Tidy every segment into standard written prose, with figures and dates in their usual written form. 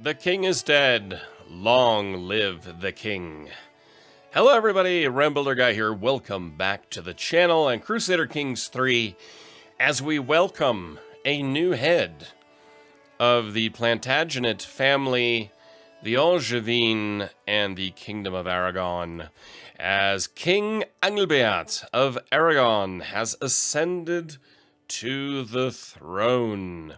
The king is dead. Long live the king. Hello everybody, Rambuilder Guy here. Welcome back to the channel and Crusader Kings 3 as we welcome a new head of the Plantagenet family, the Angevin, and the Kingdom of Aragon, as King Angelbert of Aragon has ascended to the throne.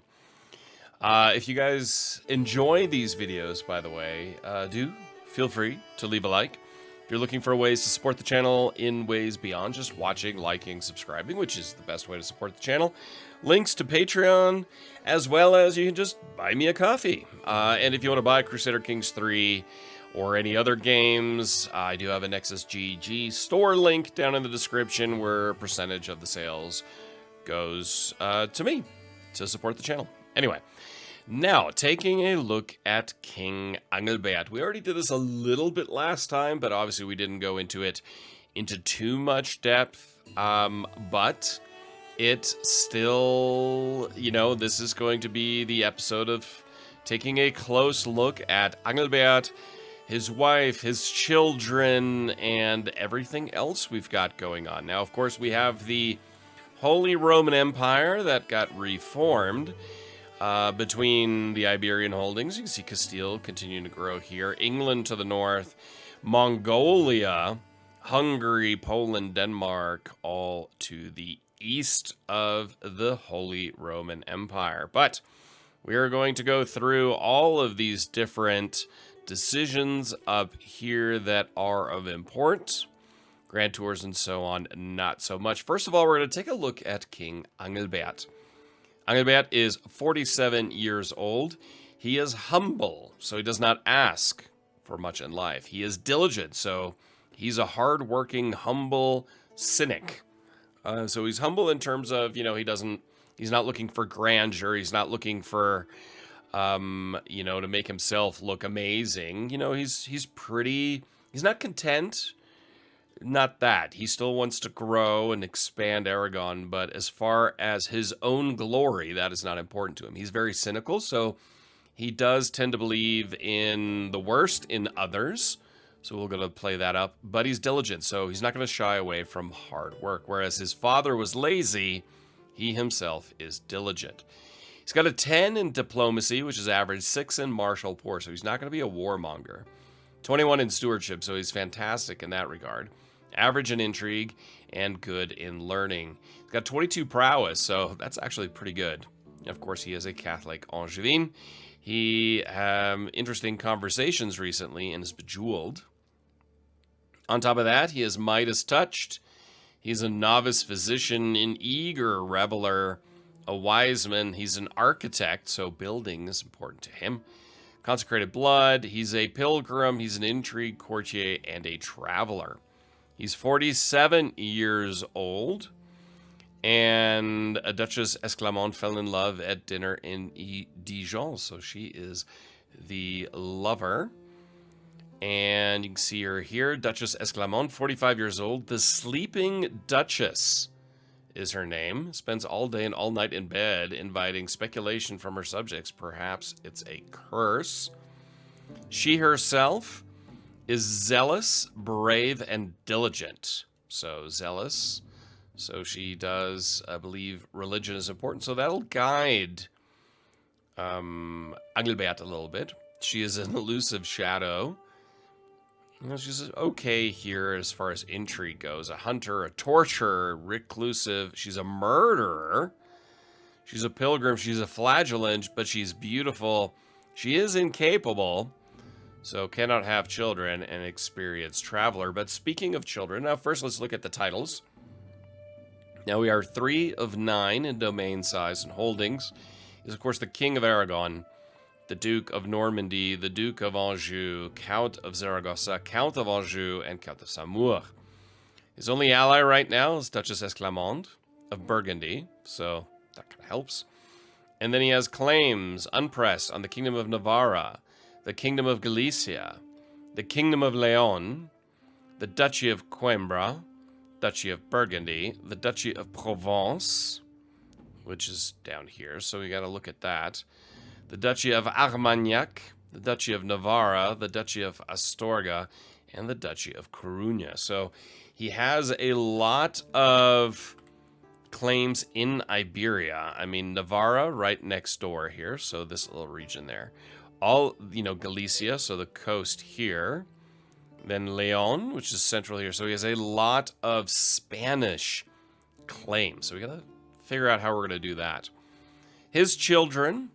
If you guys enjoy these videos, by the way, do feel free to leave a like. If you're looking for ways to support the channel in ways beyond just watching, liking, subscribing, which is the best way to support the channel, links to Patreon, as well as you can just buy me a coffee. And if you want to buy Crusader Kings 3 or any other games, I do have a Nexus GG store link down in the description where a percentage of the sales goes to me to support the channel. Anyway, now taking a look at King Angelbert. We already did this a little bit last time, but obviously we didn't go into it into too much depth. But it still, this is going to be the episode of taking a close look at Angelbert, his wife, his children, and everything else we've got going on. Now, of course, we have the Holy Roman Empire that got reformed between the Iberian holdings. You can see Castile continuing to grow here. England to the north, Mongolia, Hungary, Poland, Denmark, all to the east of the Holy Roman Empire. But we are going to go through all of these different decisions up here that are of importance. Grand tours and so on, not so much. First of all, we're going to take a look at King Angelbert. Angelbert is 47 years old. He is humble, so he does not ask for much in life. He is diligent, so he's a hard-working, humble cynic. So he's humble in terms of, he's not looking for grandeur. He's not looking for, to make himself look amazing. He's not content. Not that. He still wants to grow and expand Aragon, but as far as his own glory, that is not important to him. He's very cynical, so he does tend to believe in the worst in others, so we're going to play that up. But he's diligent, so he's not going to shy away from hard work. Whereas his father was lazy, he himself is diligent. He's got a 10 in diplomacy, which is average, 6 in martial power, so he's not going to be a warmonger. 21 in stewardship, so he's fantastic in that regard. Average in intrigue, and good in learning. He's got 22 prowess, so that's actually pretty good. Of course, he is a Catholic Angevin. He had interesting conversations recently and is bejeweled. On top of that, he is Midas touched. He's a novice physician, an eager reveler, a wise man. He's an architect, so building is important to him. Consecrated blood. He's a pilgrim. He's an intrigue courtier and a traveler. He's 47 years old, and a Duchess Esclamont fell in love at dinner in Dijon, so she is the lover. And you can see her here, Duchess Esclamont, 45 years old. The Sleeping Duchess is her name. Spends all day and all night in bed, inviting speculation from her subjects. Perhaps it's a curse. She herself is zealous, brave, and diligent. So zealous. So she does, I believe, religion is important. So that'll guide Angelbert a little bit. She is an elusive shadow. She's okay here as far as intrigue goes. A hunter, a torturer, reclusive. She's a murderer. She's a pilgrim. She's a flagellant, but she's beautiful. She is incapable. So cannot have children, and experienced traveler. But speaking of children, now first let's look at the titles. Now we are 3 of 9 in domain size and holdings. He's of course the King of Aragon, the Duke of Normandy, the Duke of Anjou, Count of Zaragoza, Count of Anjou, and Count of Saumur. His only ally right now is Duchess Esclamont of Burgundy, so that kind of helps. And then he has claims, unpressed, on the Kingdom of Navarra, the Kingdom of Galicia, the Kingdom of Leon, the Duchy of Coimbra, Duchy of Burgundy, the Duchy of Provence, which is down here, so we got to look at that. The Duchy of Armagnac, the Duchy of Navarra, the Duchy of Astorga, and the Duchy of Coruña. So he has a lot of claims in Iberia. I mean, Navarra right next door here, so this little region there. All, you know, Galicia, so the coast here. Then Leon, which is central here. So he has a lot of Spanish claims. So we gotta figure out how we're gonna do that. His children,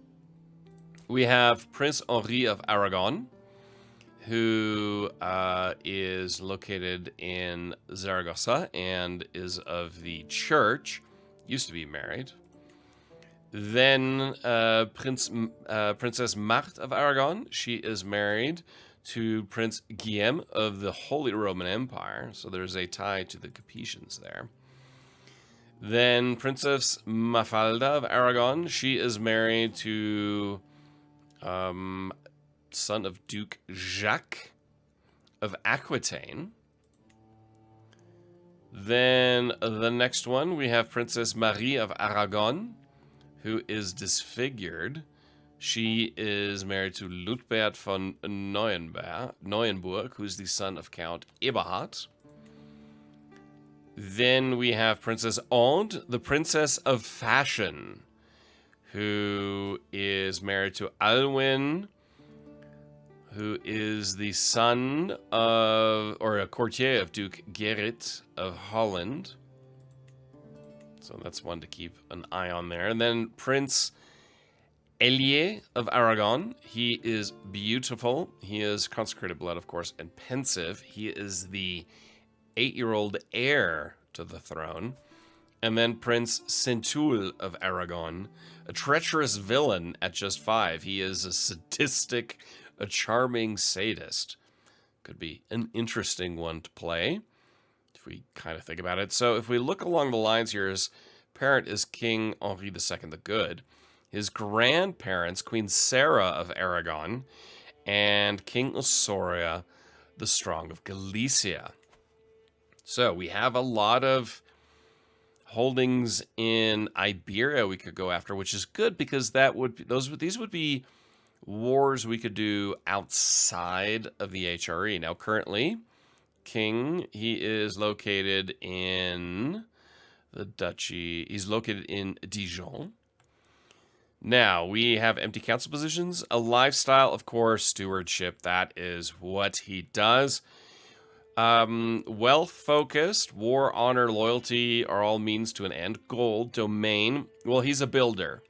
we have Prince Henri of Aragon, who is located in Zaragoza and is of the church. Used to be married. Then Princess Marthe of Aragon. She is married to Prince Guillaume of the Holy Roman Empire. So there's a tie to the Capetians there. Then Princess Mafalda of Aragon. She is married to son of Duke Jacques of Aquitaine. Then the next one, we have Princess Marie of Aragon, who is disfigured. She is married to Ludbert von Neuenburg, who's the son of Count Eberhard. Then we have Princess Aude, the Princess of Fashion, who is married to Alwyn, who is the son of, or a courtier of Duke Gerrit of Holland. So that's one to keep an eye on there. And then Prince Elie of Aragon. He is beautiful. He is consecrated blood, of course, and pensive. He is the 8-year-old heir to the throne. And then Prince Centul of Aragon, a treacherous villain at just 5. He is a sadistic, a charming sadist. Could be an interesting one to play, if we kind of think about it. So if we look along the lines here, his parent is King Henri II the Good. His grandparents, Queen Sarah of Aragon, and King Osoria the Strong of Galicia. So we have a lot of holdings in Iberia we could go after, which is good because that would these would be wars we could do outside of the HRE. Now, currently, King, he is located in the duchy. He's located in Dijon. Now, we have empty council positions. A lifestyle, of course, stewardship. That is what he does. Wealth-focused, war, honor, loyalty are all means to an end. Gold, domain. Well, he's a builder.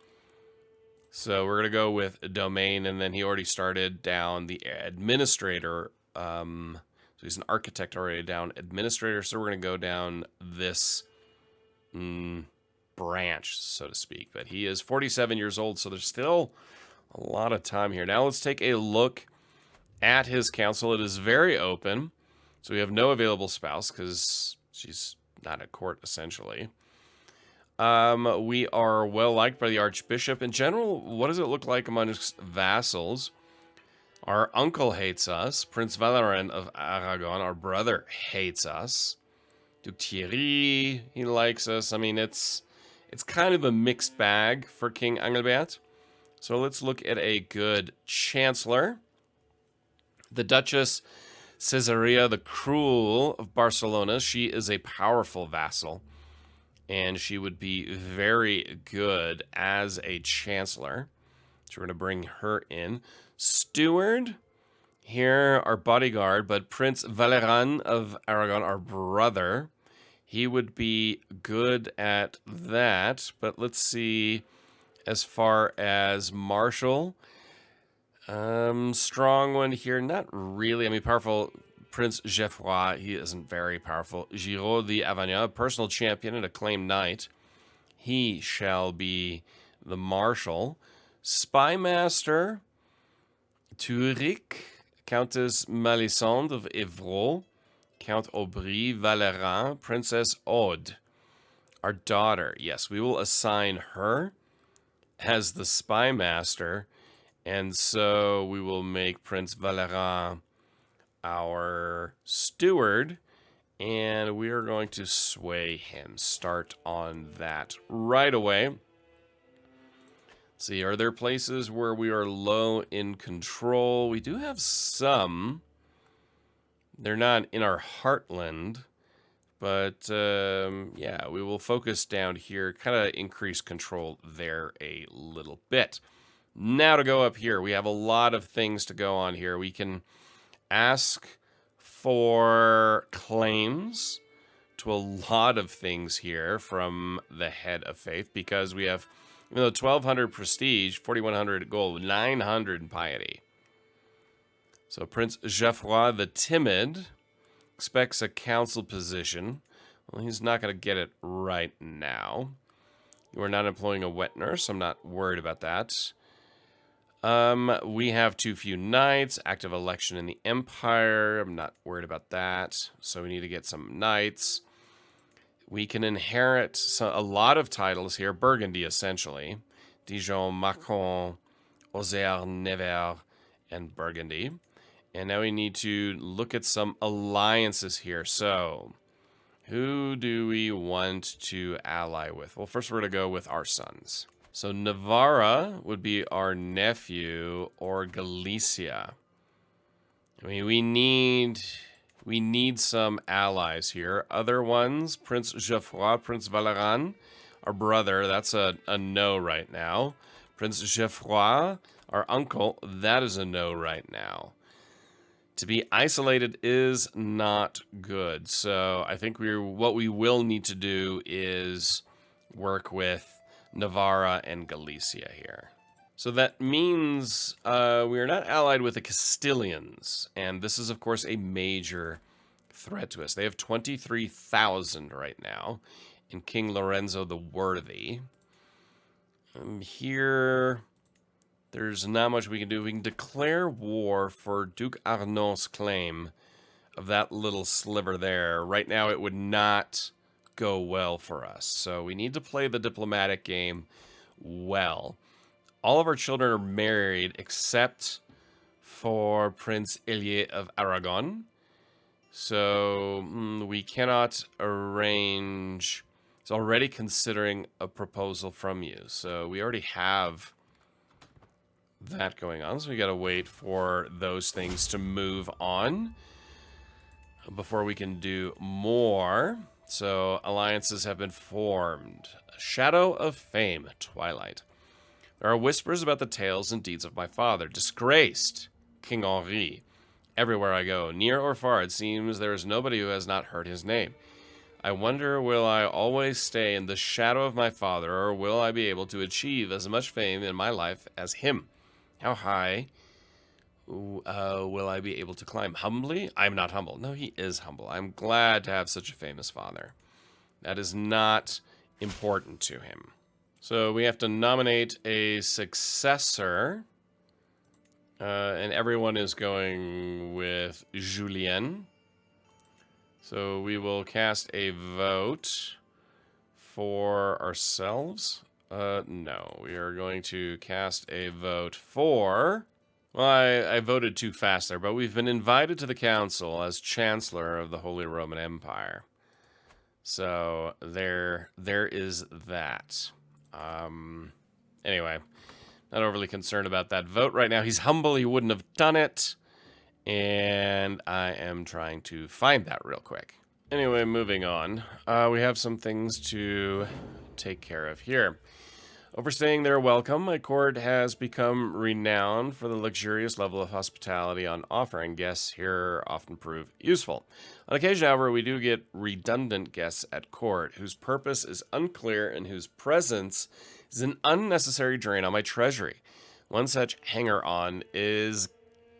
So we're going to go with domain, and then he already started down the administrator. So he's an architect already down administrator, so we're going to go down this branch, so to speak. But he is 47 years old, so there's still a lot of time here. Now let's take a look at his council. It is very open, so we have no available spouse because she's not at court, essentially. We are well liked by the Archbishop. In general, what does it look like amongst vassals? Our uncle hates us. Prince Valerian of Aragon, our brother, hates us. Duke Thierry, he likes us. I mean, it's kind of a mixed bag for King Angelbert. So let's look at a good chancellor. The Duchess Caesarea the Cruel of Barcelona. She is a powerful vassal, and she would be very good as a chancellor. So we're going to bring her in. Steward, here our bodyguard, but Prince Valerian of Aragon, our brother, he would be good at that. But let's see, as far as marshal, strong one here, not really. I mean, powerful. Prince Geoffroy, he isn't very powerful. Giraud the Avignon, personal champion and acclaimed knight. He shall be the marshal. Spymaster, Thuric, Countess Melisande of Evreux, Count Aubry, Valerin, Princess Aude, our daughter. Yes, we will assign her as the spymaster, and so we will make Prince Valerin our steward, and we are going to sway him. Start on that right away. See, are there places where we are low in control? We do have some. They're not in our heartland. But, yeah, we will focus down here, kind of increase control there a little bit. Now to go up here, we have a lot of things to go on here. We can ask for claims to a lot of things here from the head of faith, because we have, 1,200 prestige, 4,100 gold, 900 piety. So Prince Geoffroy the Timid expects a council position. Well, he's not going to get it right now. You are not employing a wet nurse. I'm not worried about that. We have too few knights. Active election in the Empire. I'm not worried about that. So we need to get some knights. We can inherit a lot of titles here. Burgundy, essentially. Dijon, Macon, Auxerre, Nevers, and Burgundy. And now we need to look at some alliances here. So, who do we want to ally with? Well, first we're going to go with our sons. So, Navarra would be our nephew, or Galicia. I mean, we need some allies here. Other ones, Prince Geoffroy, Prince Valeran, our brother, that's a no right now. Prince Geoffroy, our uncle, that is a no right now. To be isolated is not good. So I think what we will need to do is work with Navarra and Galicia here. So that means we are not allied with the Castilians. And this is, of course, a major threat to us. They have 23,000 right now in King Lorenzo the Worthy. Here, there's not much we can do. We can declare war for Duke Arnaud's claim of that little sliver there. Right now, it would not go well for us. So we need to play the diplomatic game well. All of our children are married except for Prince Elie of Aragon. So we cannot arrange. It's already considering a proposal from you. So we already have that going on, so we gotta wait for those things to move on before we can do more. So alliances have been formed. Shadow of Fame, Twilight. There are whispers about the tales and deeds of my father, disgraced King Henri. Everywhere I go, near or far, it seems there is nobody who has not heard his name. I wonder, will I always stay in the shadow of my father, or will I be able to achieve as much fame in my life as him? How high will I be able to climb? Humbly? I'm not humble. No, he is humble. I'm glad to have such a famous father. That is not important to him. So we have to nominate a successor. And everyone is going with Julien. So we will cast a vote for ourselves. No, we are going to cast a vote for... Well, I voted too fast there, but we've been invited to the council as Chancellor of the Holy Roman Empire. So there is that. Anyway, not overly concerned about that vote right now. He's humble. He wouldn't have done it. And I am trying to find that real quick. Anyway, moving on. We have some things to take care of here. Overstaying their welcome, my court has become renowned for the luxurious level of hospitality on offer, and guests here often prove useful. On occasion, however, we do get redundant guests at court, whose purpose is unclear and whose presence is an unnecessary drain on my treasury. One such hanger-on is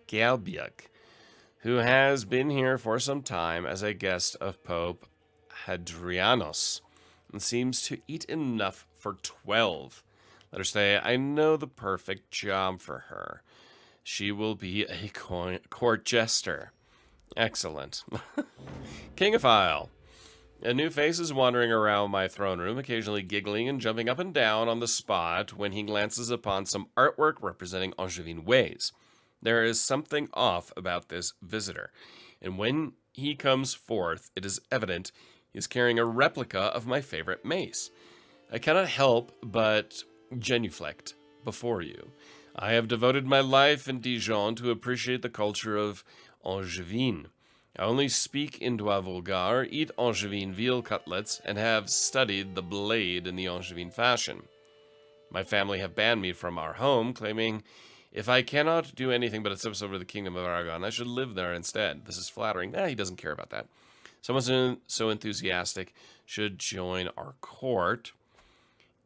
Galbiak, who has been here for some time as a guest of Pope Hadrianus, and seems to eat enough for 12. Let her say, I know the perfect job for her. She will be a court jester. Excellent. Kingophile. A new face is wandering around my throne room, occasionally giggling and jumping up and down on the spot when he glances upon some artwork representing Angevin ways. There is something off about this visitor, and when he comes forth, it is evident he is carrying a replica of my favorite mace. I cannot help but genuflect before you. I have devoted my life in Dijon to appreciate the culture of Angevin. I only speak in Doigt Vulgar, eat Angevin veal cutlets, and have studied the blade in the Angevin fashion. My family have banned me from our home, claiming if I cannot do anything but obsess over the kingdom of Aragon, I should live there instead. This is flattering. He doesn't care about that. Someone so enthusiastic should join our court.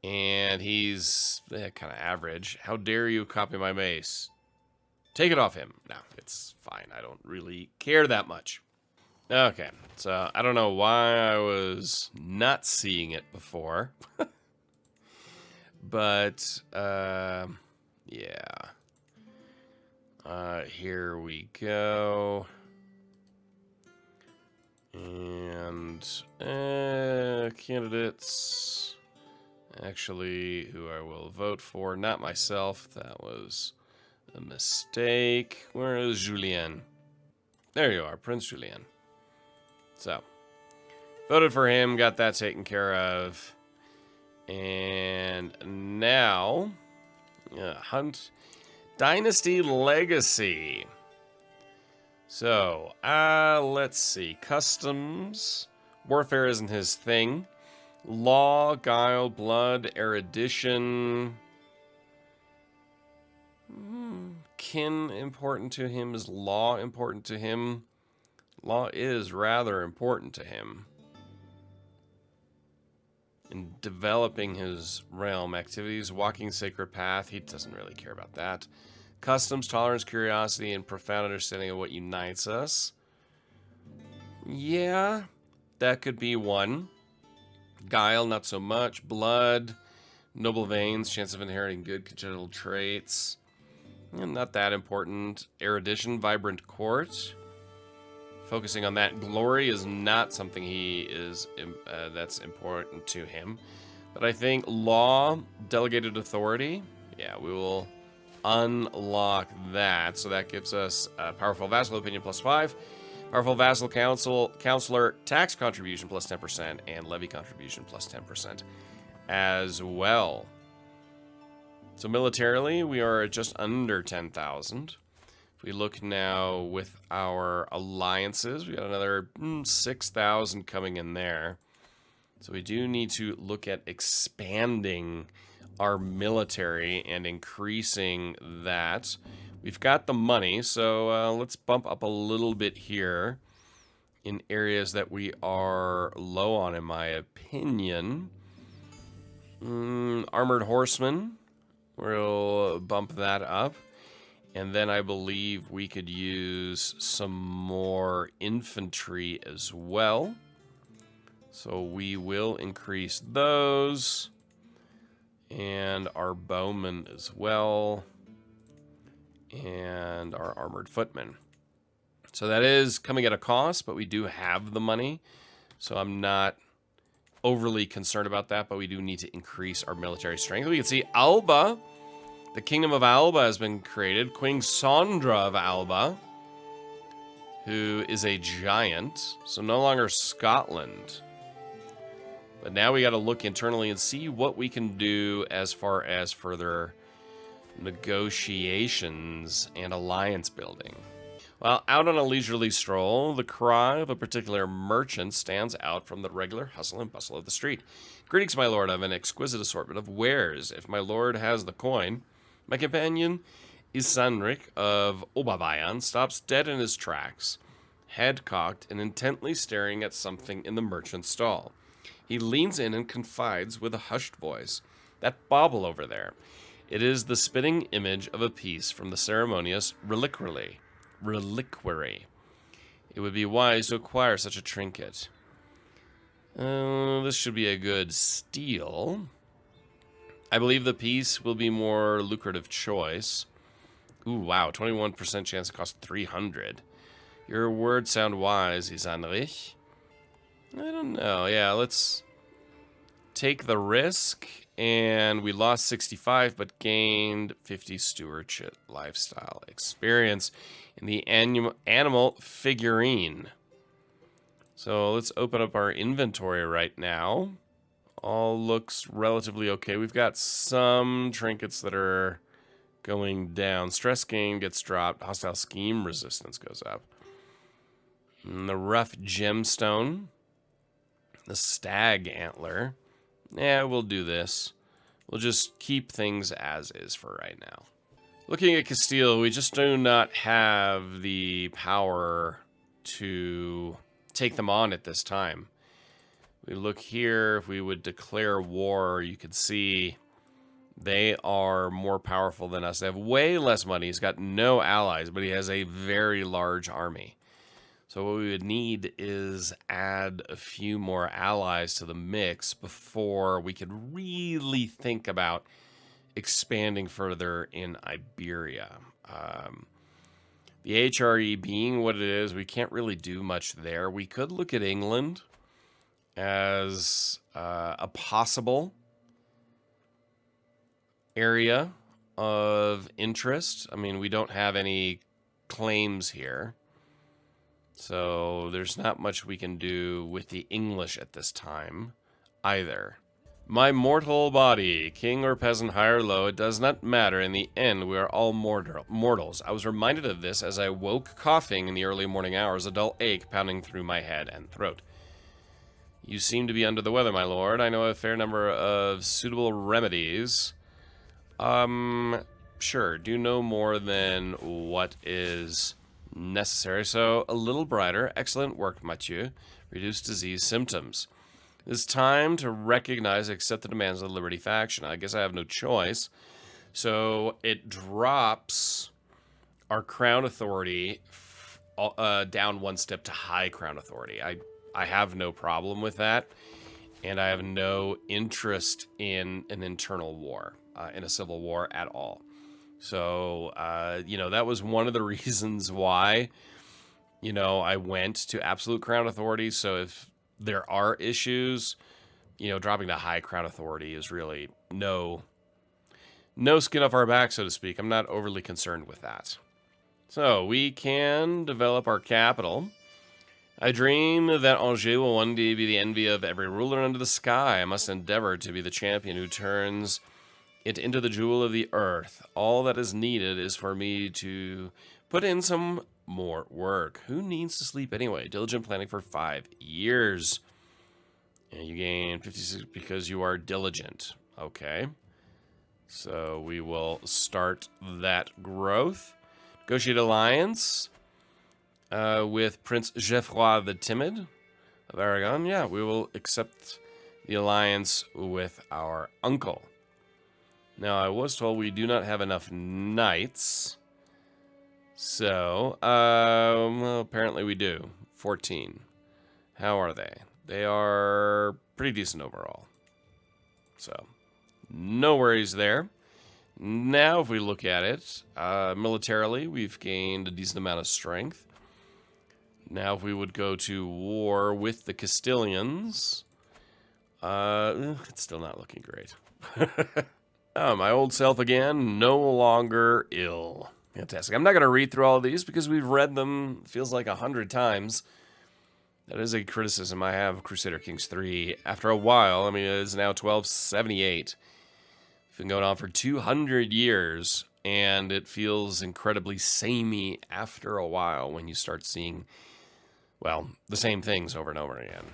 And he's kind of average. How dare you copy my mace? Take it off him. No, it's fine. I don't really care that much. Okay, so I don't know why I was not seeing it before. But, yeah. Here we go. And, candidates. Actually, who I will vote for, not myself. That was a mistake. Where is Julien? There you are, Prince Julien. So, voted for him, got that taken care of. And now, hunt Dynasty Legacy. So, let's see. Customs. Warfare isn't his thing. Law, guile, blood, erudition. Kin important to him. Is law important to him? Law is rather important to him. In developing his realm, activities, walking sacred path, he doesn't really care about that. Customs, tolerance, curiosity, and profound understanding of what unites us. Yeah, that could be one. Guile, not so much. Blood, noble veins, chance of inheriting good congenital traits. Not that important. Erudition, vibrant court. Focusing on that. Glory is not something he is that's important to him. But I think law, delegated authority. Yeah, we will unlock that. So that gives us powerful vassal opinion +5. Powerful vassal counselor tax contribution +10% and levy contribution +10% as well. So militarily, we are at just under 10,000. If we look now with our alliances, we got another 6,000 coming in there. So we do need to look at expanding our military and increasing that. We've got the money, so let's bump up a little bit here in areas that we are low on, in my opinion. Armored horsemen, we'll bump that up. And then I believe we could use some more infantry as well. So we will increase those. And our bowmen as well. And our armored footmen. So that is coming at a cost, but we do have the money. So I'm not overly concerned about that, but we do need to increase our military strength. We can see Alba. The Kingdom of Alba has been created. Queen Sandra of Alba, who is a giant. So no longer Scotland. But now we got to look internally and see what we can do as far as further negotiations and alliance building. Well, out on a leisurely stroll, the cry of a particular merchant stands out from the regular hustle and bustle of the street. Greetings, my lord. I have an exquisite assortment of wares. If my lord has the coin. My companion, Isanric of Oberbayern, stops dead in his tracks, head cocked and intently staring at something in the merchant's stall. He leans in and confides with a hushed voice, "That bauble over there. It is the spitting image of a piece from the ceremonious reliquary. It would be wise to acquire such a trinket. This should be a good steal. I believe the piece will be more lucrative choice. Ooh, wow, 21% chance it costs 300. Your words sound wise, Isanrich. I don't know. Yeah, let's take the risk. And we lost 65, but gained 50 stewardship lifestyle experience in the animal figurine. So let's open up our inventory right now. All looks relatively okay. We've got some trinkets that are going down. Stress gain gets dropped. Hostile scheme resistance goes up. And the rough gemstone. The stag antler. Yeah, we'll do this. We'll just keep things as is for right now. Looking at Castile, we just do not have the power to take them on at this time. We look here, if we would declare war, you could see they are more powerful than us. They have way less money. He's got no allies, but he has a very large army. So what we would need is add a few more allies to the mix before we could really think about expanding further in Iberia. The HRE being what it is, we can't really do much there. We could look at England as a possible area of interest. I mean, we don't have any claims here, so there's not much we can do with the English at this time either. My mortal body, king or peasant, high or low, it does not matter. In the end, we are all mortals. I was reminded of this as I woke coughing in the early morning hours, a dull ache pounding through my head and throat. You seem to be under the weather, my lord. I know a fair number of suitable remedies. Sure, do no more than what is necessary. So, a little brighter. Excellent work, Mathieu. Reduce disease symptoms. It's time to recognize and accept the demands of the Liberty faction. I guess I have no choice. So it drops our crown authority down one step to high crown authority. I have no problem with that, and I have no interest in an internal war, in a civil war at all. So, you know, that was one of the reasons why, you know, I went to absolute crown authority. So if there are issues, you know, dropping to high crown authority is really no skin off our back, so to speak. I'm not overly concerned with that. So we can develop our capital. I dream that Angers will one day be the envy of every ruler under the sky. I must endeavor to be the champion who turns it into the jewel of the earth. All that is needed is for me to put in some more work. Who needs to sleep anyway? Diligent planning for 5 years. And you gain 56 because you are diligent. Okay. So we will start that growth. Negotiate alliance with Prince Geoffroy the Timid of Aragon. Yeah, we will accept the alliance with our uncle. Now, I was told we do not have enough knights. So, well, apparently we do. 14. How are they? They are pretty decent overall. So, no worries there. Now, if we look at it, militarily, we've gained a decent amount of strength. Now, if we would go to war with the Castilians, it's still not looking great. Oh, my old self again, no longer ill. Fantastic. I'm not going to read through all of these because we've read them, feels like 100 times. That is a criticism I have of Crusader Kings 3. After a while, I mean, it is now 1278. It's been going on for 200 years, and it feels incredibly samey after a while when you start seeing, well, the same things over and over again.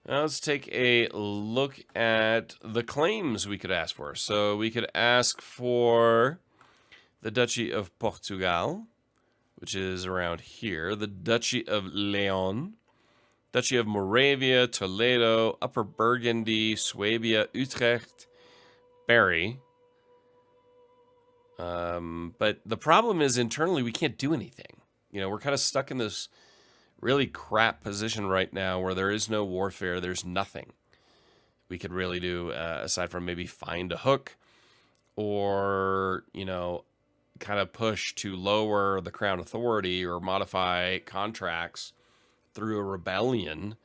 Now let's take a look at the claims we could ask for. So we could ask for the Duchy of Portugal, which is around here, the Duchy of Leon, Duchy of Moravia, Toledo, Upper Burgundy, Swabia, Utrecht, Berry. But the problem is internally we can't do anything. You know, we're kind of stuck in this really crap position right now where there is no warfare, there's nothing we could really do aside from maybe find a hook or, you know, kind of push to lower the crown authority or modify contracts through a rebellion.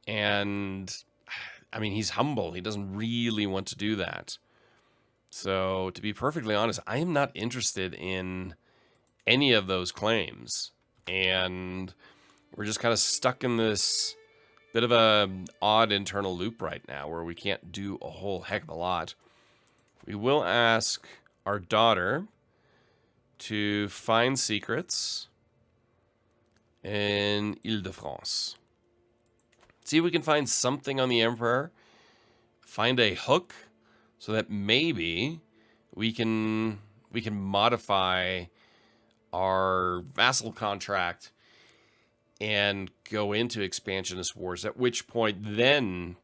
And I mean, he's humble. He doesn't really want to do that. So to be perfectly honest, I am not interested in any of those claims. And we're just kind of stuck in this bit of a odd internal loop right now where we can't do a whole heck of a lot. We will ask our daughter to find secrets in Ile-de-France. See if we can find something on the Emperor. Find a hook so that maybe we can modify our vassal contract and go into expansionist wars, at which point then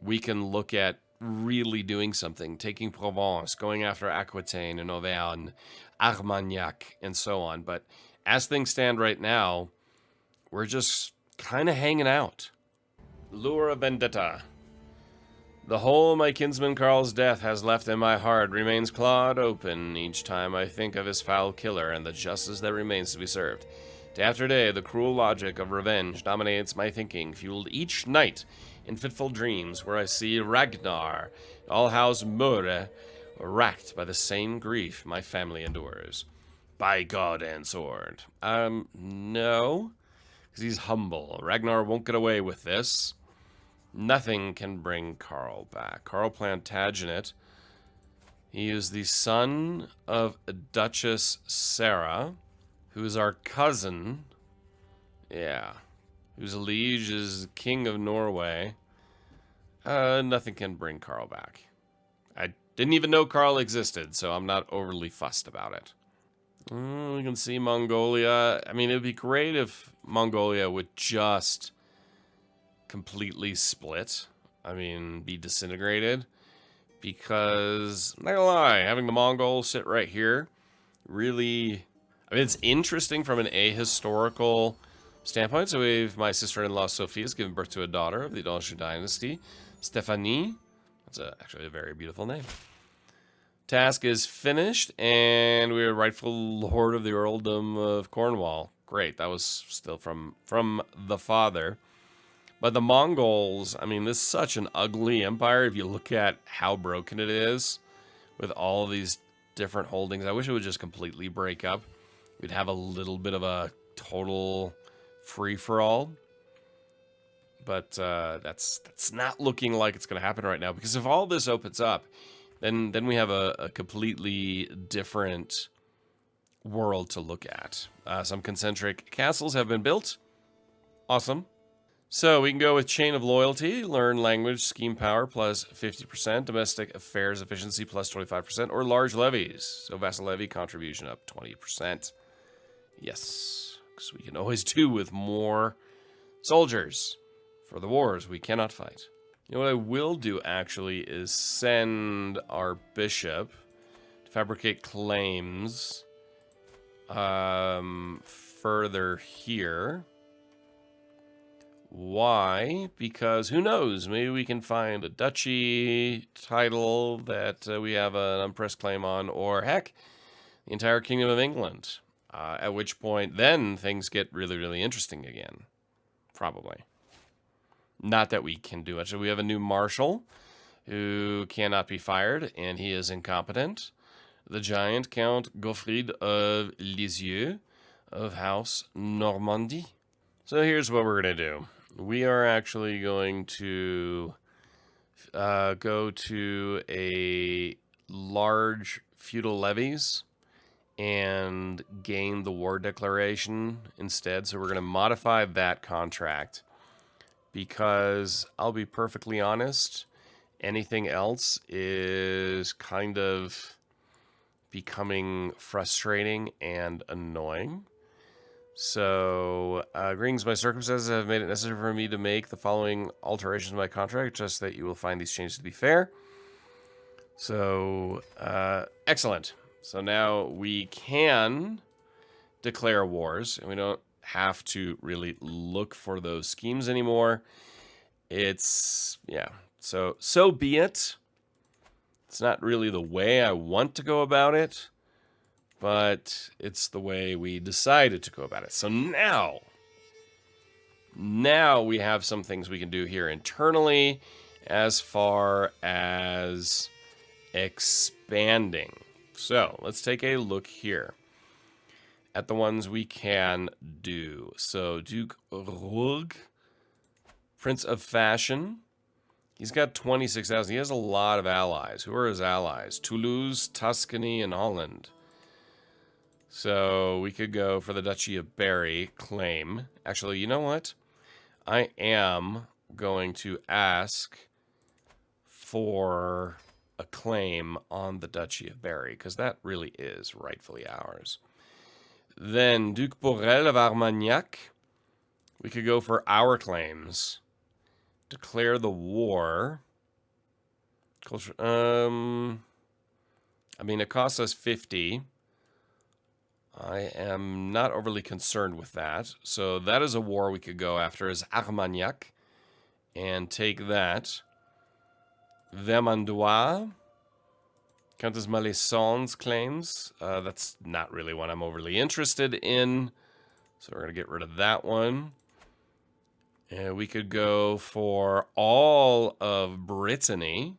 we can look at really doing something, taking Provence, going after Aquitaine and Auvergne, Armagnac, and so on. But as things stand right now, we're just kind of hanging out. Lure of Vendetta. The hole my kinsman Karl's death has left in my heart remains clawed open each time I think of his foul killer and the justice that remains to be served. Day after day, the cruel logic of revenge dominates my thinking, fueled each night in fitful dreams where I see Ragnar, Allhouse Mure, racked by the same grief my family endures. By God and sword. No. Because he's humble. Ragnar won't get away with this. Nothing can bring Karl back. Karl Plantagenet. He is the son of Duchess Sarah, who is our cousin. Yeah. Whose liege is King of Norway. Nothing can bring Karl back. I didn't even know Karl existed, so I'm not overly fussed about it. We can see Mongolia. I mean, it would be great if Mongolia would just completely split. I mean, be disintegrated. Because, I'm not gonna lie, having the Mongols sit right here really... I mean, it's interesting from an ahistorical standpoint. So my sister-in-law Sophie has given birth to a daughter of the Anjou dynasty, Stephanie. That's actually a very beautiful name. Task is finished, and we are rightful lord of the earldom of Cornwall. Great, that was still from the father. But the Mongols, I mean, this is such an ugly empire if you look at how broken it is with all of these different holdings. I wish it would just completely break up. We'd have a little bit of a total free-for-all. But that's not looking like it's going to happen right now. Because if all this opens up, then we have a completely different world to look at. Some concentric castles have been built. Awesome. So we can go with Chain of Loyalty, Learn Language, Scheme Power plus 50%, Domestic Affairs Efficiency plus 25%, or Large Levies. So Vassal Levy contribution up 20%. Yes, because we can always do with more soldiers for the wars we cannot fight. You know what I will do, actually, is send our bishop to fabricate claims further here. Why? Because who knows? Maybe we can find a duchy title that we have an unpressed claim on, or heck, the entire Kingdom of England. At which point, then things get really, really interesting again. Probably. Not that we can do much. We have a new marshal who cannot be fired, and he is incompetent. The giant Count Gaufrid of Lisieux of House Normandy. So here's what we're going to do. We are actually going to go to a large feudal levies and gain the war declaration instead. So we're going to modify that contract because I'll be perfectly honest, anything else is kind of becoming frustrating and annoying. So, greetings, my circumstances have made it necessary for me to make the following alterations to my contract, just that you will find these changes to be fair. So, excellent. So now we can declare wars, and we don't have to really look for those schemes anymore. It's, yeah, so be it. It's not really the way I want to go about it, but it's the way we decided to go about it. So now we have some things we can do here internally as far as expanding. So let's take a look here at the ones we can do. So Duke Rug, Prince of Fashion. He's got 26,000. He has a lot of allies. Who are his allies? Toulouse, Tuscany, and Holland. So we could go for the Duchy of Berry claim. Actually, you know what? I am going to ask for a claim on the Duchy of Berry, because that really is rightfully ours. Then Duc Borel of Armagnac. We could go for our claims. Declare the war. Culture. I mean, it costs us 50. I am not overly concerned with that. So that is a war we could go after, is Armagnac. And take that. Vermandois. Countess Malaison's claims. That's not really one I'm overly interested in. So we're going to get rid of that one. And we could go for all of Brittany.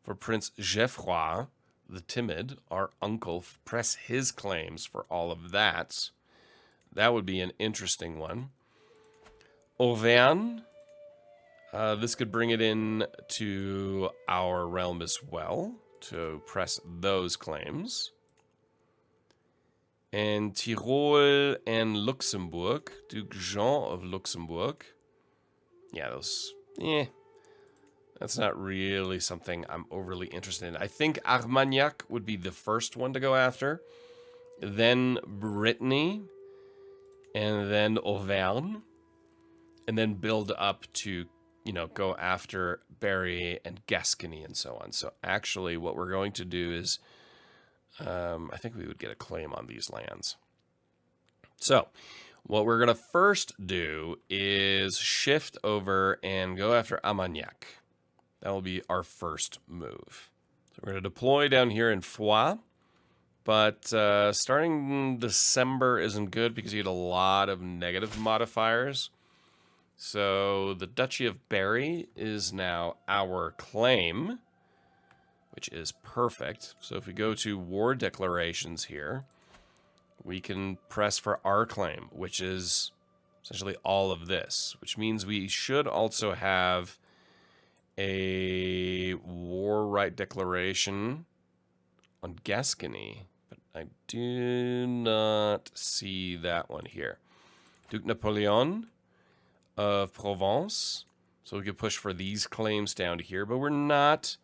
For Prince Geoffroy, the Timid, our uncle, press his claims for all of that. That would be an interesting one. Auvergne. This could bring it in to our realm as well, to press those claims. And Tyrol and Luxembourg, Duke Jean of Luxembourg. Yeah, those, that's not really something I'm overly interested in. I think Armagnac would be the first one to go after. Then Brittany. And then Auvergne. And then build up to, go after Berry and Gascony and so on. So actually what we're going to do is, I think we would get a claim on these lands. So what we're going to first do is shift over and go after Armagnac. That will be our first move. So we're going to deploy down here in Foix. But starting December isn't good because you get a lot of negative modifiers. So the Duchy of Berry is now our claim, which is perfect. So if we go to war declarations here, we can press for our claim, which is essentially all of this, which means we should also have a war right declaration on Gascony, but I do not see that one here. Duke Napoleon of Provence. So we could push for these claims down to here, but we're not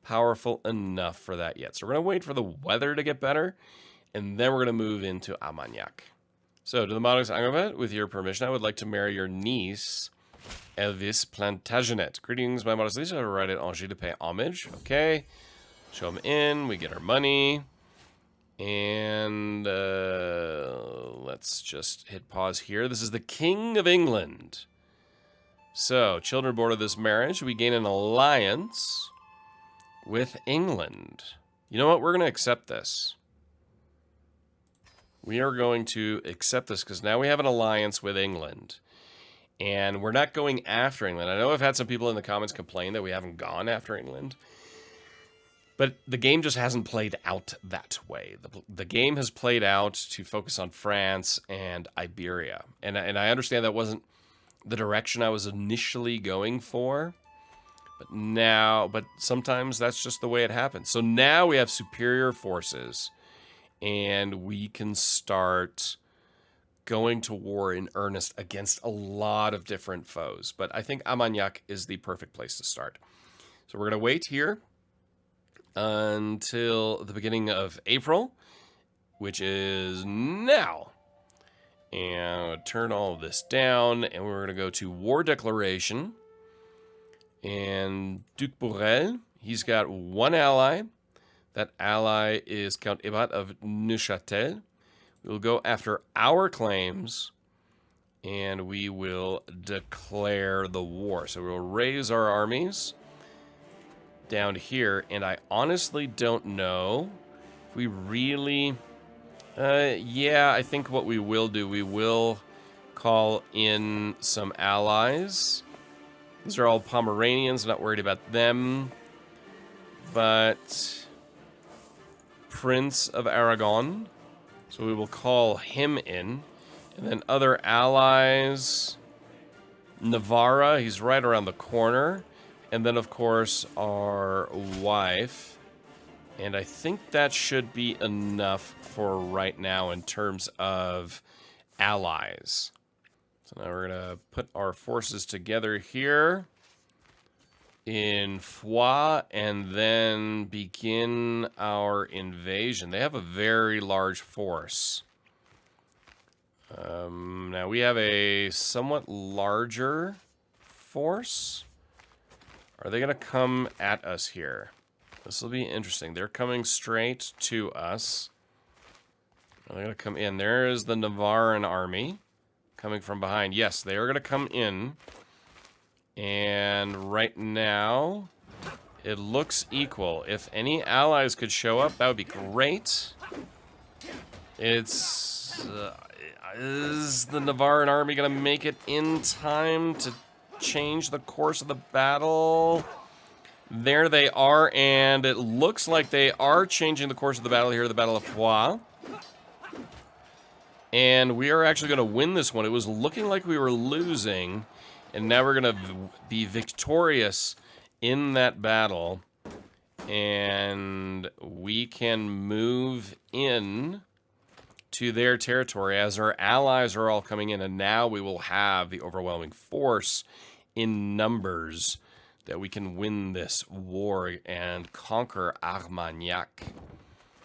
powerful enough for that yet. So we're going to wait for the weather to get better, and then we're going to move into Armagnac. So to the Monarchs Angevin, with your permission, I would like to marry your niece, Elvis Plantagenet. Greetings, my modest niece. I arrived at Angers to pay homage. Okay. Show them in. We get our money. And let's just hit pause here. This is the King of England. So, children born of this marriage, we gain an alliance with England. You know what? We're going to accept this. We are going to accept this because now we have an alliance with England. And we're not going after England. I know I've had some people in the comments complain that we haven't gone after England. But the game just hasn't played out that way. The game has played out to focus on France and Iberia. And I understand that wasn't the direction I was initially going for. But sometimes that's just the way it happens. So now we have superior forces. And we can start going to war in earnest against a lot of different foes. But I think Armagnac is the perfect place to start. So we're going to wait here until the beginning of April, which is now. And turn all of this down, and we're going to go to War Declaration. And Duc Borel, he's got one ally. That ally is Count Ebert of Neuchâtel. We'll go after our claims, and we will declare the war. So we'll raise our armies down here, and I honestly don't know if we really... yeah, I think what we will do, we will call in some allies. These are all Pomeranians, not worried about them. But Prince of Aragon, so we will call him in. And then other allies, Navarra, he's right around the corner. And then, of course, our wife. And I think that should be enough for right now in terms of allies. So now we're going to put our forces together here in Foix and then begin our invasion. They have a very large force. Now we have a somewhat larger force. Are they going to come at us here? This will be interesting. They're coming straight to us. Are they going to come in? There is the Navarran army coming from behind. Yes, they are going to come in. And right now, it looks equal. If any allies could show up, that would be great. It's... is the Navarran army going to make it in time to change the course of the battle? There they are, and it looks like they are changing the course of the battle here, the Battle of Foix. And we are actually going to win this one. It was looking like we were losing, and now we're going to be victorious in that battle. And we can move in to their territory as our allies are all coming in. And now we will have the overwhelming force in numbers that we can win this war and conquer Armagnac,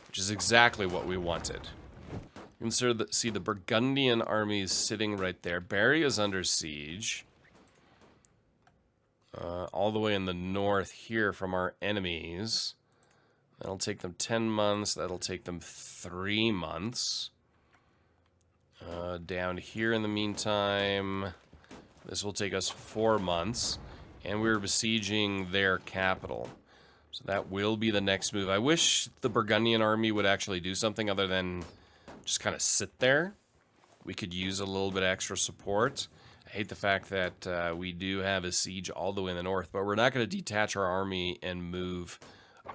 which is exactly what we wanted. You can see the Burgundian armies sitting right there. Berry is under siege. All the way in the north here from our enemies. That'll take them 10 months. That'll take them 3 months. Down here in the meantime, this will take us 4 months. And we're besieging their capital. So that will be the next move. I wish the Burgundian army would actually do something other than just kind of sit there. We could use a little bit extra support. I hate the fact that we do have a siege all the way in the north, but we're not going to detach our army and move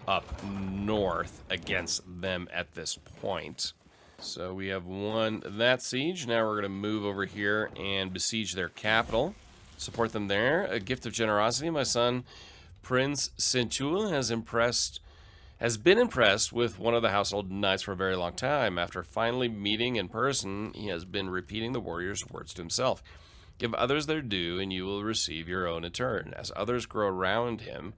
up north against them at this point. So we have won that siege. Now we're going to move over here and besiege their capital. Support them there. A gift of generosity. My son, Prince Centul, has been impressed with one of the household knights for a very long time. After finally meeting in person, he has been repeating the warrior's words to himself. Give others their due, and you will receive your own in turn. As others grow around him,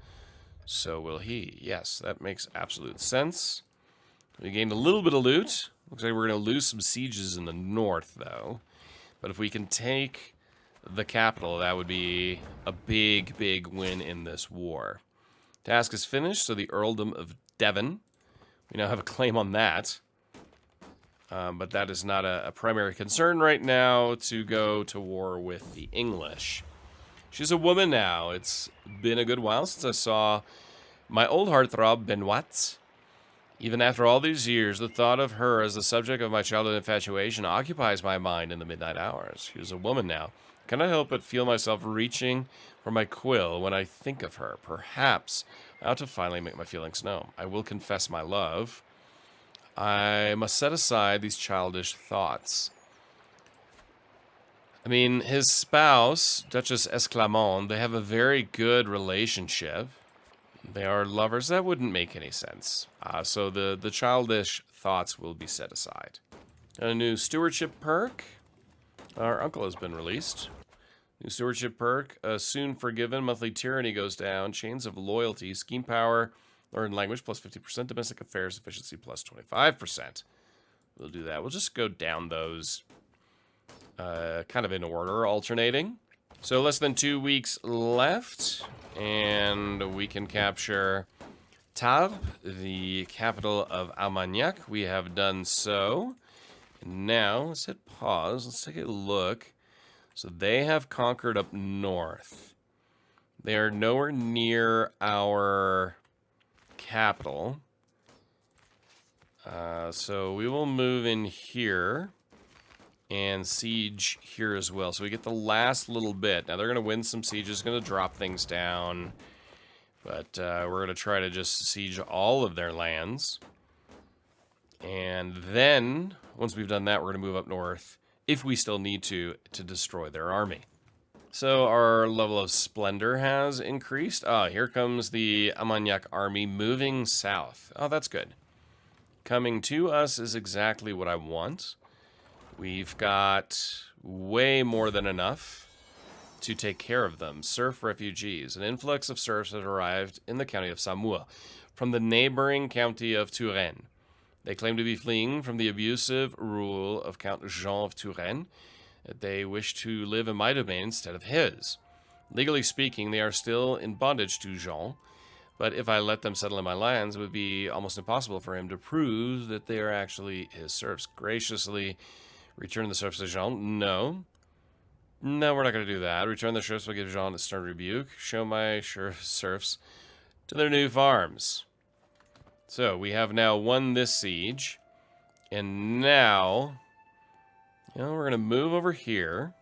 so will he. Yes, that makes absolute sense. We gained a little bit of loot. Looks like we're going to lose some sieges in the north, though. But if we can take the capital, that would be a big, big win in this war. Task is finished, so the Earldom of Devon. We now have a claim on that. But that is not a primary concern right now to go to war with the English. She's a woman now. It's been a good while since I saw my old heartthrob, Benoit. Even after all these years, the thought of her as the subject of my childhood infatuation occupies my mind in the midnight hours. She is a woman now. Can I help but feel myself reaching for my quill when I think of her? Perhaps I ought to finally make my feelings known. I will confess my love. I must set aside these childish thoughts. I mean, his spouse, Duchess Esclamont, they have a very good relationship. They are lovers. That wouldn't make any sense. So the childish thoughts will be set aside. A new stewardship perk. Our uncle has been released. New stewardship perk. Soon forgiven. Monthly tyranny goes down. Chains of loyalty. Scheme power. Learned language plus 50%. Domestic affairs efficiency plus 25%. We'll do that. We'll just go down those kind of in order, alternating. So less than 2 weeks left, and we can capture Tarbes, the capital of Armagnac. We have done so. And now, let's hit pause. Let's take a look. So they have conquered up north. They are nowhere near our capital. So we will move in here and siege here as well. So we get the last little bit. Now they're going to win some sieges, going to drop things down. But we're going to try to just siege all of their lands. And then, once we've done that, we're going to move up north, if we still need to destroy their army. So our level of splendor has increased. Ah, here comes the Armagnac army moving south. Oh, that's good. Coming to us is exactly what I want. We've got way more than enough to take care of them. Serf refugees. An influx of serfs has arrived in the county of Saumur from the neighboring county of Touraine. They claim to be fleeing from the abusive rule of Count Jean of Touraine. That they wish to live in my domain instead of his. Legally speaking, they are still in bondage to Jean, but if I let them settle in my lands, it would be almost impossible for him to prove that they are actually his serfs. Graciously return the serfs to Jean? No. No, we're not going to do that. Return the serfs will give Jean a stern rebuke. Show my serfs to their new farms. So, we have now won this siege, and now... You know, we're going to move over here,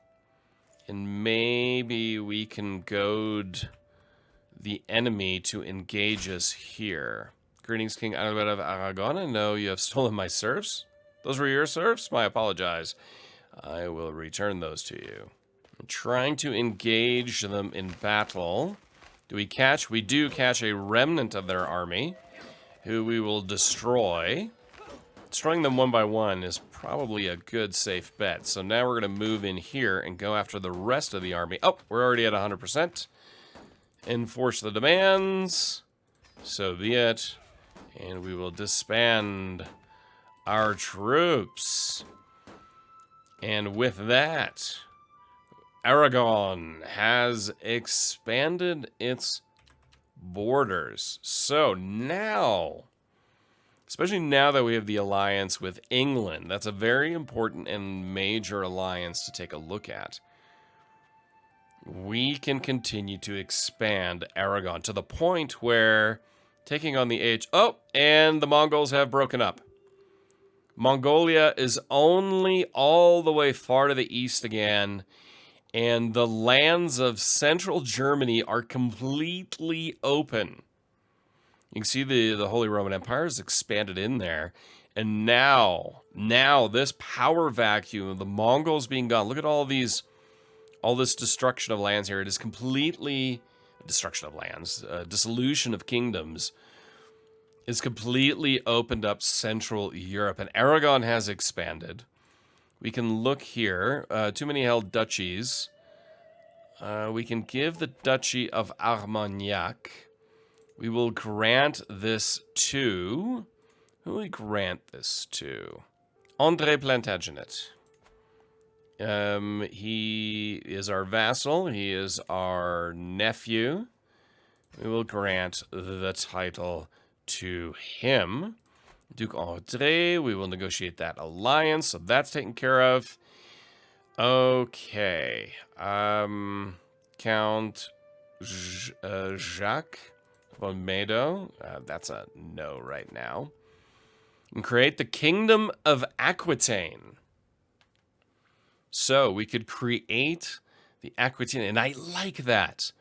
and maybe we can goad the enemy to engage us here. Greetings, King Angelbert of Aragon. I know you have stolen my serfs. Those were your serfs? I apologize. I will return those to you. I'm trying to engage them in battle. Do we catch? We do catch a remnant of their army, who we will destroy. Destroying them one by one is probably a good, safe bet. So now we're going to move in here and go after the rest of the army. Oh, we're already at 100%. Enforce the demands. So be it. And we will disband our troops. And with that, Aragon has expanded its borders. So now... Especially now that we have the alliance with England. That's a very important and major alliance to take a look at. We can continue to expand Aragon to the point where taking on the age... Oh, and the Mongols have broken up. Mongolia is only all the way far to the east again. And the lands of central Germany are completely open. You can see the Holy Roman Empire is expanded in there. And now this power vacuum of the Mongols being gone. Look at all this destruction of lands here. It is completely destruction of lands, dissolution of kingdoms. It's completely opened up Central Europe. And Aragon has expanded. We can look here. Too many held duchies. We can give the Duchy of Armagnac. We will grant this to... Who will we grant this to? André Plantagenet. He is our vassal. He is our nephew. We will grant the title to him. Duke André, we will negotiate that alliance, so that's taken care of. Okay. Count Jacques von Medo, that's a no right now. And create the Kingdom of Aquitaine. So we could create the Aquitaine, and I like that.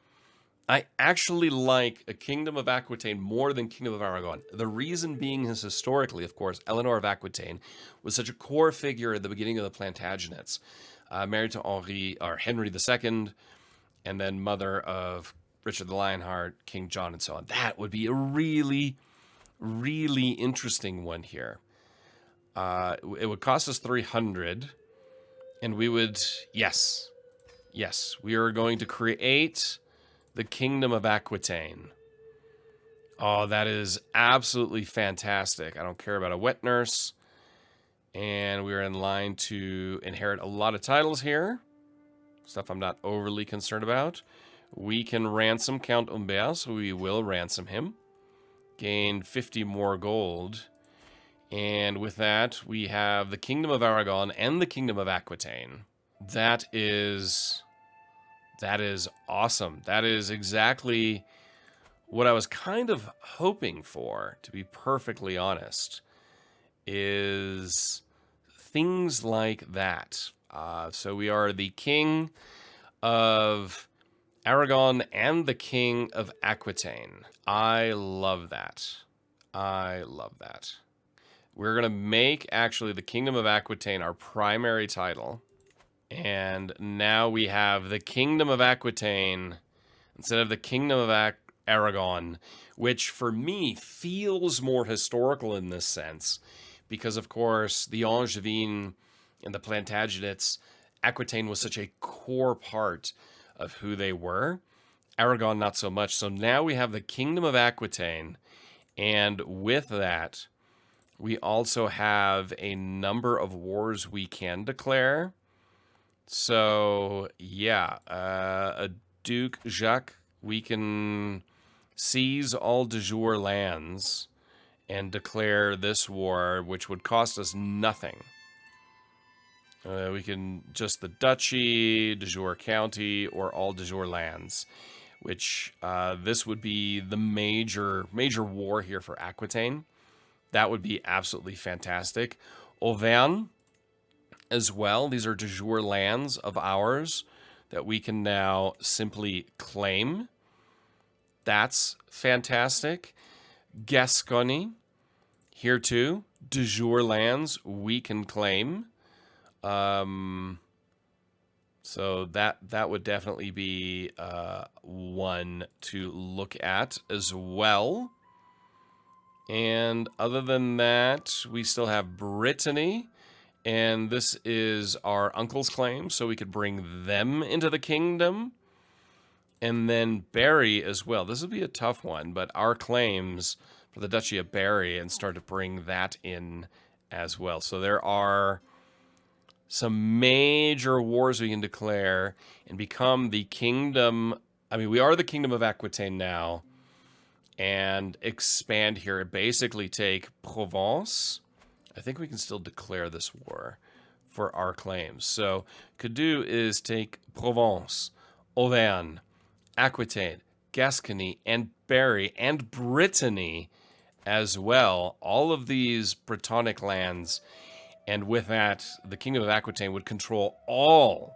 I actually like a Kingdom of Aquitaine more than Kingdom of Aragon. The reason being is historically, of course, Eleanor of Aquitaine was such a core figure at the beginning of the Plantagenets, married to Henry II, and then mother of Richard the Lionheart, King John, and so on. That would be a really, really interesting one here. It would cost us 300, and we would, yes, we are going to create the Kingdom of Aquitaine. Oh, that is absolutely fantastic. I don't care about a wet nurse, and we're in line to inherit a lot of titles here. Stuff I'm not overly concerned about. We can ransom Count Humbert, so we will ransom him. Gain 50 more gold. And with that, we have the Kingdom of Aragon and the Kingdom of Aquitaine. That is awesome. That is exactly what I was kind of hoping for, to be perfectly honest, is things like that. So we are the King of Aragon and the King of Aquitaine. I love that. I love that. We're going to make, actually, the Kingdom of Aquitaine our primary title. And now we have the Kingdom of Aquitaine instead of the Kingdom of Aragon, which for me feels more historical in this sense, because of course the Angevin and the Plantagenets, Aquitaine was such a core part of who they were. Aragon, not so much. So now we have the Kingdom of Aquitaine, and with that, we also have a number of wars we can declare. So, yeah, a Duke Jacques, we can seize all de jure lands and declare this war, which would cost us nothing. We can just the duchy, de jure county, or all de jure lands, which this would be the major war here for Aquitaine. That would be absolutely fantastic. Auvergne as well. These are de jure lands of ours that we can now simply claim. That's fantastic. Gascony, here too, de jure lands we can claim. So that would definitely be one to look at as well. And other than that, we still have Brittany. And this is our uncle's claim, so we could bring them into the kingdom. And then Berry as well. This would be a tough one, but our claims for the Duchy of Berry and start to bring that in as well. So there are some major wars we can declare and become the kingdom. I mean, we are the Kingdom of Aquitaine now, and expand here and basically take Provence. I think we can still declare this war for our claims. So, could do is take Provence, Auvergne, Aquitaine, Gascony, and Berry, and Brittany as well. All of these Brittonic lands. And with that, the Kingdom of Aquitaine would control all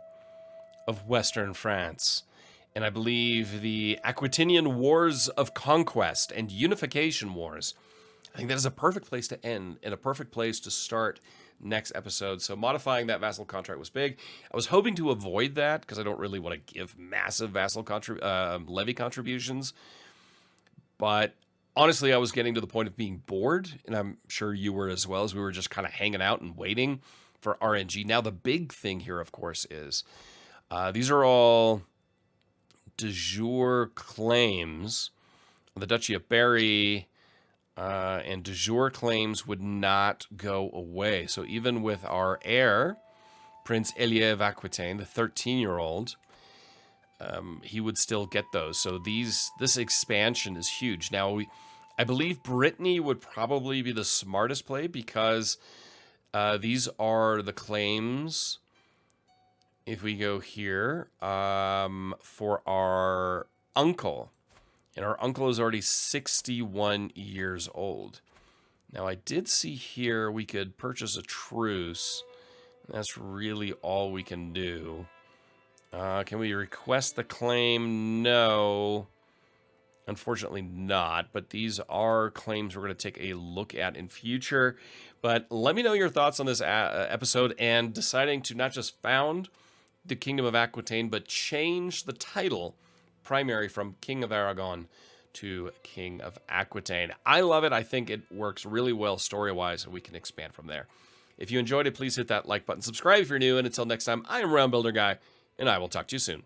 of Western France. And I believe the Aquitanian Wars of Conquest and Unification Wars, I think that is a perfect place to end and a perfect place to start next episode. So modifying that vassal contract was big. I was hoping to avoid that because I don't really want to give massive vassal levy contributions. But honestly, I was getting to the point of being bored, and I'm sure you were as well, as we were just kind of hanging out and waiting for RNG. Now, the big thing here, of course, is these are all de jure claims. The Duchy of Berry and de jure claims would not go away. So even with our heir, Prince Elie of Aquitaine, the 13-year-old, he would still get those. So this expansion is huge. Now, I believe Brittany would probably be the smartest play because these are the claims. If we go here for our uncle, and our uncle is already 61 years old. Now, I did see here we could purchase a truce. That's really all we can do. Can we request the claim? No. Unfortunately not, but these are claims we're going to take a look at in future. But let me know your thoughts on this episode and deciding to not just found the Kingdom of Aquitaine, but change the title primary from King of Aragon to King of Aquitaine. I love it. I think it works really well story-wise, and we can expand from there. If you enjoyed it, please hit that like button. Subscribe if you're new, and until next time, I am Round Builder Guy, and I will talk to you soon.